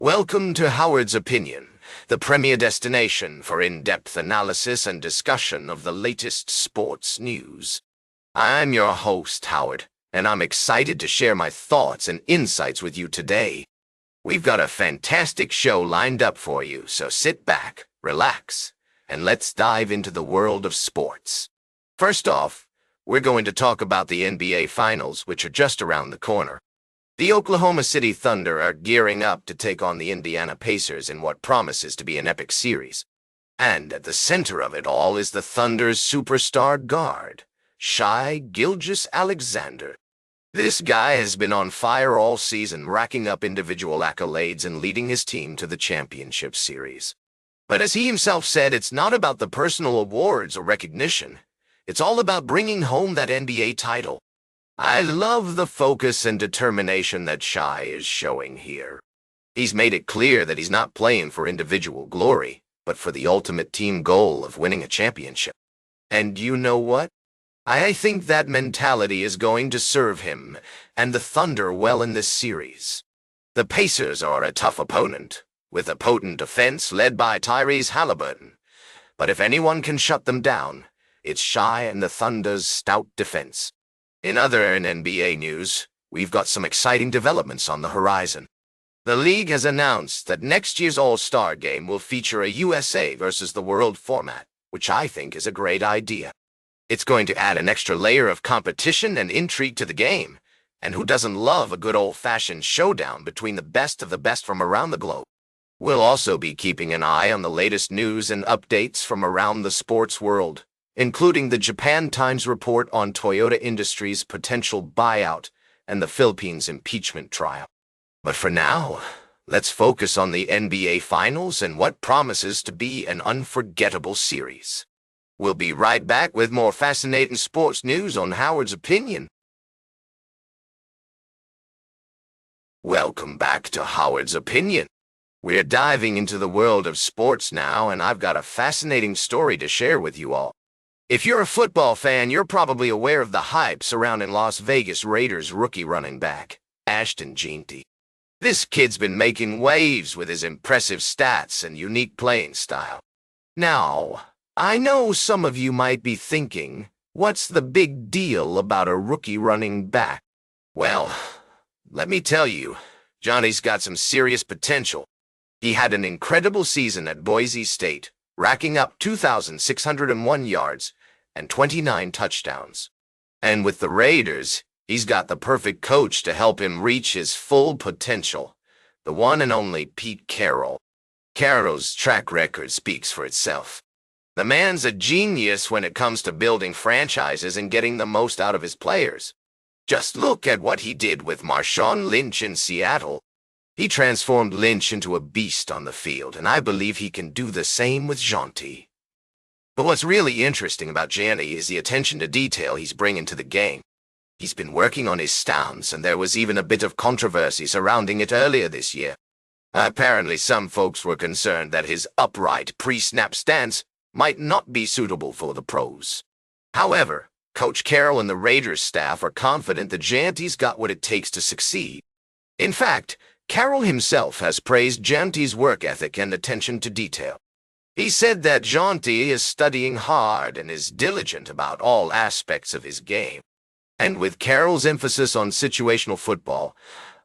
Welcome to Howard's Opinion, the premier destination for in-depth analysis and discussion of the latest sports news. I'm your host, Howard, and I'm excited to share my thoughts and insights with you today. We've got a fantastic show lined up for you, so sit back, relax, and let's dive into the world of sports. First off, we're going to talk about the NBA Finals, which are just around the corner. The Oklahoma City Thunder are gearing up to take on the Indiana Pacers in what promises to be an epic series. And at the center of it all is the Thunder's superstar guard, Shai Gilgeous-Alexander. This guy has been on fire all season, racking up individual accolades and leading his team to the championship series. But as he himself said, it's not about the personal awards or recognition. It's all about bringing home that NBA title. I love the focus and determination that Shai is showing here. He's made it clear that he's not playing for individual glory, but for the ultimate team goal of winning a championship. And you know what? I think that mentality is going to serve him and the Thunder well in this series. The Pacers are a tough opponent, with a potent defense led by Tyrese Haliburton. But if anyone can shut them down, it's Shai and the Thunder's stout defense. In other NBA news, we've got some exciting developments on the horizon. The league has announced that next year's All-Star game will feature a USA versus the world format, which I think is a great idea. It's going to add an extra layer of competition and intrigue to the game, and who doesn't love a good old-fashioned showdown between the best of the best from around the globe? We'll also be keeping an eye on the latest news and updates from around the sports world, including the Japan Times report on Toyota Industries' potential buyout and the Philippines impeachment trial. But for now, let's focus on the NBA Finals and what promises to be an unforgettable series. We'll be right back with more fascinating sports news on Howard's Opinion. Welcome back to Howard's Opinion. We're diving into the world of sports now, and I've got a fascinating story to share with you all. If you're a football fan, you're probably aware of the hype surrounding Las Vegas Raiders rookie running back, Ashton Jeanty. This kid's been making waves with his impressive stats and unique playing style. Now, I know some of you might be thinking, what's the big deal about a rookie running back? Well, let me tell you, Johnny's got some serious potential. He had an incredible season at Boise State, racking up 2,601 yards and 29 touchdowns. And with the Raiders, he's got the perfect coach to help him reach his full potential, the one and only Pete Carroll. Carroll's track record speaks for itself. The man's a genius when it comes to building franchises and getting the most out of his players. Just look at what he did with Marshawn Lynch in Seattle. He transformed Lynch into a beast on the field, and I believe he can do the same with Jeanty. But what's really interesting about Jeanty is the attention to detail he's bringing to the game. He's been working on his stance, and there was even a bit of controversy surrounding it earlier this year. Apparently, some folks were concerned that his upright pre-snap stance might not be suitable for the pros. However, Coach Carroll and the Raiders staff are confident that Jeanty's got what it takes to succeed. In fact, Carroll himself has praised Jeanty's work ethic and attention to detail. He said that Jeanty is studying hard and is diligent about all aspects of his game. And with Carroll's emphasis on situational football,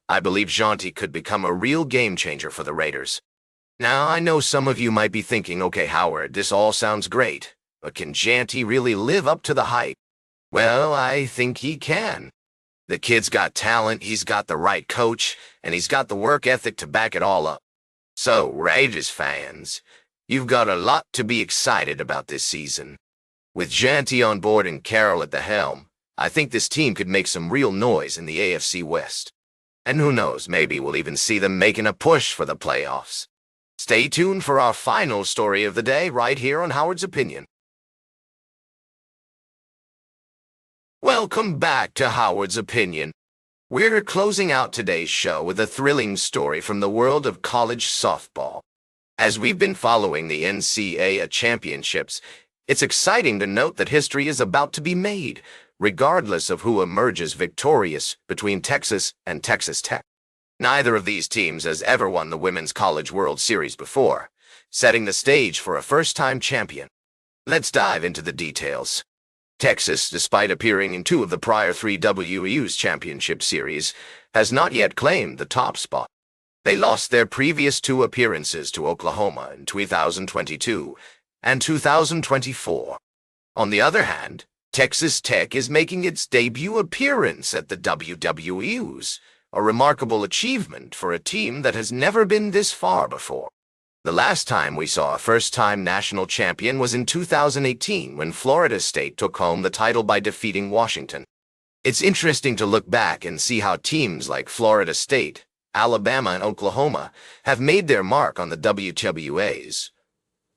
I believe Jeanty could become a real game changer for the Raiders. Now, I know some of you might be thinking, okay, Howard, this all sounds great, but can Jeanty really live up to the hype? Well, I think he can. The kid's got talent, he's got the right coach, and he's got the work ethic to back it all up. So, Raiders fans, you've got a lot to be excited about this season. With Jeanty on board and Carroll at the helm, I think this team could make some real noise in the AFC West. And who knows, maybe we'll even see them making a push for the playoffs. Stay tuned for our final story of the day right here on Howard's Opinion. Welcome back to Howard's Opinion. We're closing out today's show with a thrilling story from the world of college softball. As we've been following the NCAA championships, it's exciting to note that history is about to be made, regardless of who emerges victorious between Texas and Texas Tech. Neither of these teams has ever won the Women's College World Series before, setting the stage for a first-time champion. Let's dive into the details. Texas, despite appearing in 2 of the prior 3 WEU's championship series, has not yet claimed the top spot. They lost their previous 2 appearances to Oklahoma in 2022 and 2024. On the other hand, Texas Tech is making its debut appearance at the WWEUs, a remarkable achievement for a team that has never been this far before. The last time we saw a first-time national champion was in 2018 when Florida State took home the title by defeating Washington. It's interesting to look back and see how teams like Florida State, Alabama, and Oklahoma have made their mark on the WWAs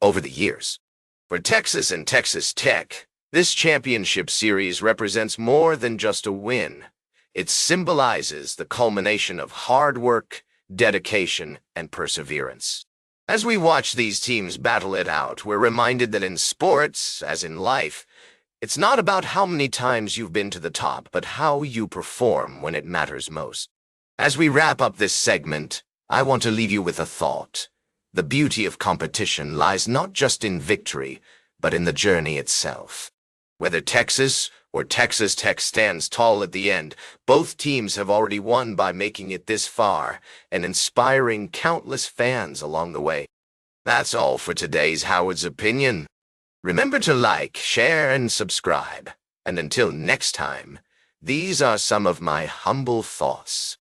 over the years. For Texas and Texas Tech, this championship series represents more than just a win. It symbolizes the culmination of hard work, dedication, and perseverance. As we watch these teams battle it out, we're reminded that in sports, as in life, it's not about how many times you've been to the top, but how you perform when it matters most. As we wrap up this segment, I want to leave you with a thought. The beauty of competition lies not just in victory, but in the journey itself. Whether Texas or Texas Tech stands tall at the end, both teams have already won by making it this far and inspiring countless fans along the way. That's all for today's Howard's Opinion. Remember to like, share, and subscribe. And until next time, these are some of my humble thoughts.